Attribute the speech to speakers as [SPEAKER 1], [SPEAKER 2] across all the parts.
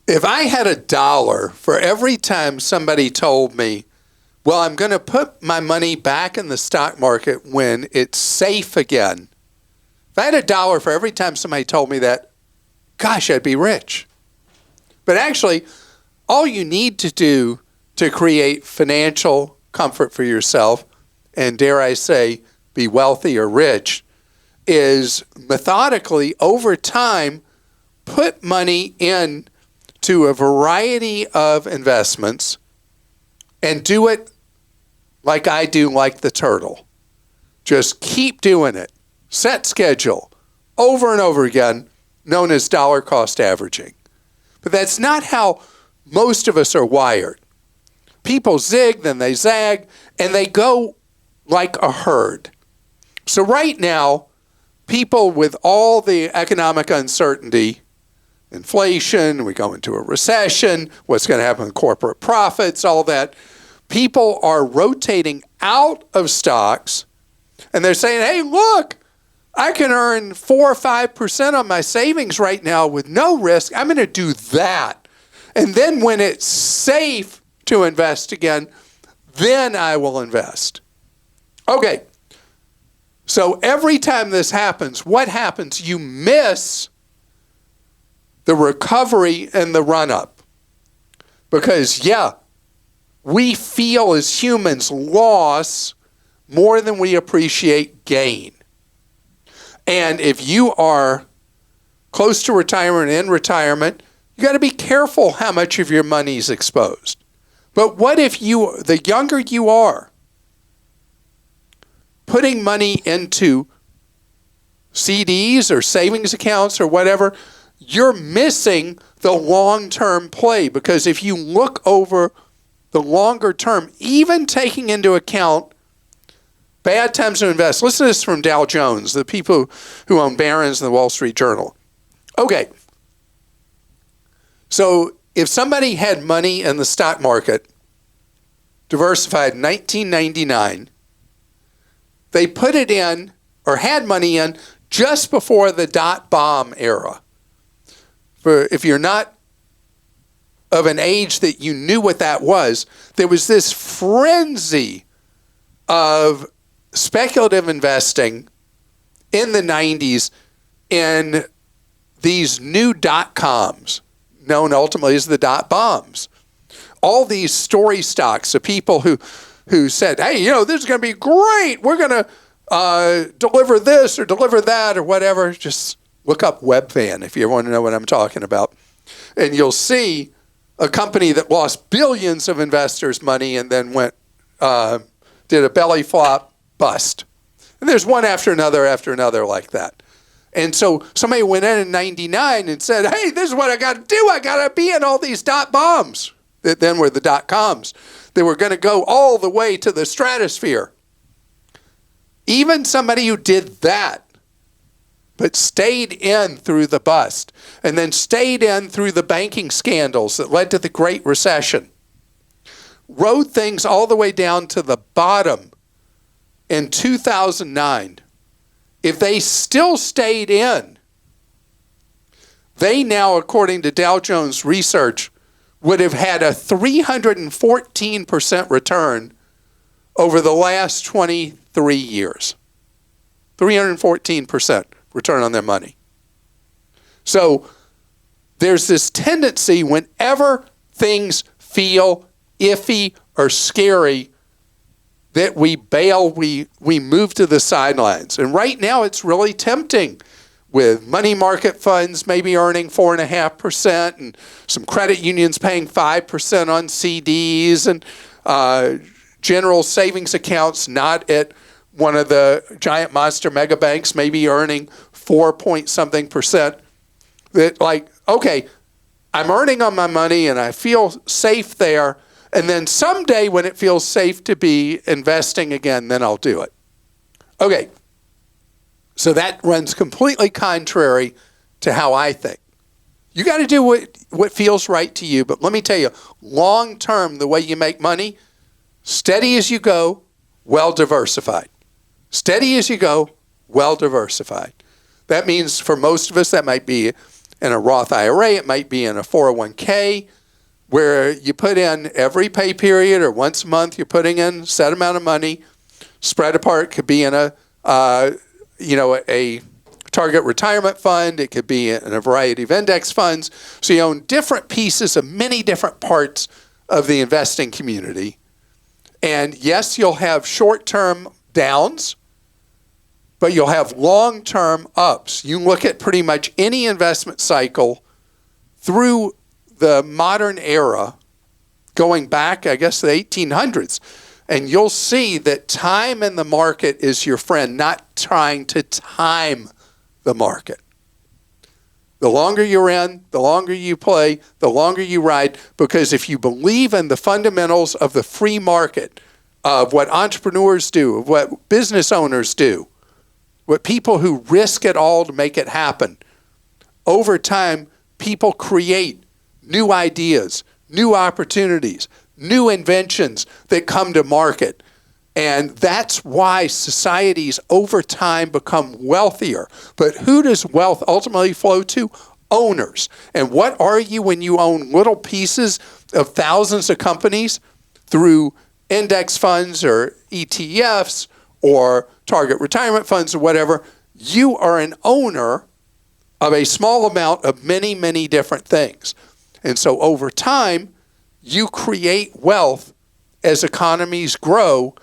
[SPEAKER 1] If I had $1 for every time somebody told me, well, I'm going to put my money back in the stock market when it's safe again. If I had $1 for every time somebody told me that, gosh, I'd be rich. But actually, all you need to do to create financial comfort for yourself, and dare I say, be wealthy or rich, is methodically, over time, put money in to a variety of investments and do it like I do, like the turtle. Just keep doing it. Set schedule over and over again, known as dollar cost averaging. But that's not how most of us are wired. People zig, then they zag, and they go like a herd. So right now, people with all the economic uncertainty, inflation, we go into a recession, what's going to happen with corporate profits, all that, people are rotating out of stocks, and they're saying, hey, look, I can earn 4 or 5% on my savings right now with no risk. I'm going to do that. And then when it's safe to invest again, then I will invest. Okay. So every time this happens, what happens? You miss the recovery and the run-up. Because, yeah, we feel as humans loss more than we appreciate gain. And if you are close to retirement, in retirement, you got to be careful how much of your money is exposed. But what if the younger you are, putting money into CDs or savings accounts or whatever, you're missing the long-term play. Because if you look over the longer term, even taking into account bad times to invest. Listen to this from Dow Jones, the people who own Barron's and the Wall Street Journal. Okay. So if somebody had money in the stock market, diversified in 1999, they put it in or had money in just before the dot-bomb era. If you're not of an age that you knew what that was, there was this frenzy of speculative investing in the 90s in these new dot-coms, known ultimately as the dot-bombs. All these story stocks of people who said, hey, this is going to be great. We're going to deliver this or deliver that or whatever. Just look up Webvan if you want to know what I'm talking about. And you'll see a company that lost billions of investors' money and then did a belly flop, bust. And there's one after another like that. And so somebody went in 99 and said, hey, this is what I got to do. I got to be in all these dot bombs that then were the dot coms. They were going to go all the way to the stratosphere. Even somebody who did that, but stayed in through the bust, and then stayed in through the banking scandals that led to the Great Recession, rode things all the way down to the bottom in 2009. If they still stayed in, they now, according to Dow Jones research, would have had a 314% return over the last 23 years. 314% return on their money. So there's this tendency whenever things feel iffy or scary that we bail, we move to the sidelines. And right now it's really tempting with money market funds maybe earning 4.5% and some credit unions paying 5% on CDs and general savings accounts not at one of the giant monster mega banks maybe earning 4-point-something%. That like, okay, I'm earning on my money and I feel safe there. And then someday when it feels safe to be investing again, then I'll do it. Okay. So that runs completely contrary to how I think. You got to do what feels right to you. But let me tell you, long term, the way you make money, steady as you go, well diversified. Steady as you go, well diversified. That means for most of us, that might be In a Roth IRA, it might be in a 401k, where you put in every pay period or once a month, you're putting in a set amount of money, spread apart. Could be in a target retirement fund. It could be in a variety of index funds. So you own different pieces of many different parts of the investing community. And yes, you'll have short-term downs, but you'll have long-term ups. You can look at pretty much any investment cycle through the modern era, going back, I guess, to the 1800s, and you'll see that time in the market is your friend, not trying to time the market. The longer you're in, the longer you play, the longer you ride, because if you believe in the fundamentals of the free market, of what entrepreneurs do, of what business owners do, what people who risk it all to make it happen, over time, people create new ideas, new opportunities, new inventions that come to market. And that's why societies over time become wealthier. But who does wealth ultimately flow to? Owners. And what are you when you own little pieces of thousands of companies through index funds or ETFs or target retirement funds or whatever? You are an owner of a small amount of many, many different things. And so over time, you create wealth as economies grow,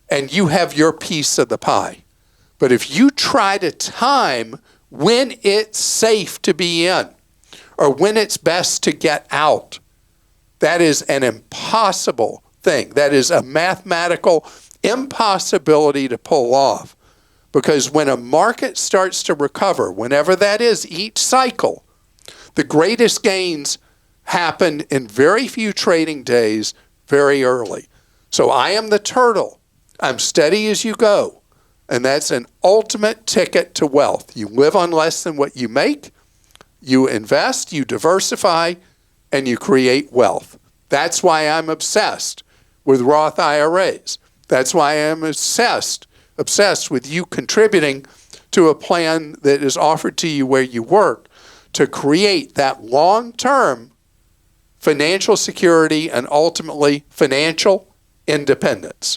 [SPEAKER 1] and you have your piece of the pie. But if you try to time when it's safe to be in or when it's best to get out, that is an impossible thing. That is a mathematical impossibility to pull off. Because when a market starts to recover, whenever that is, each cycle, the greatest gains happen in very few trading days very early. So I am the turtle. I'm steady as you go. And that's an ultimate ticket to wealth. You live on less than what you make. You invest, you diversify, and you create wealth. That's why I'm obsessed with Roth IRAs. That's why I'm obsessed with you contributing to a plan that is offered to you where you work to create that long-term financial security and ultimately financial independence.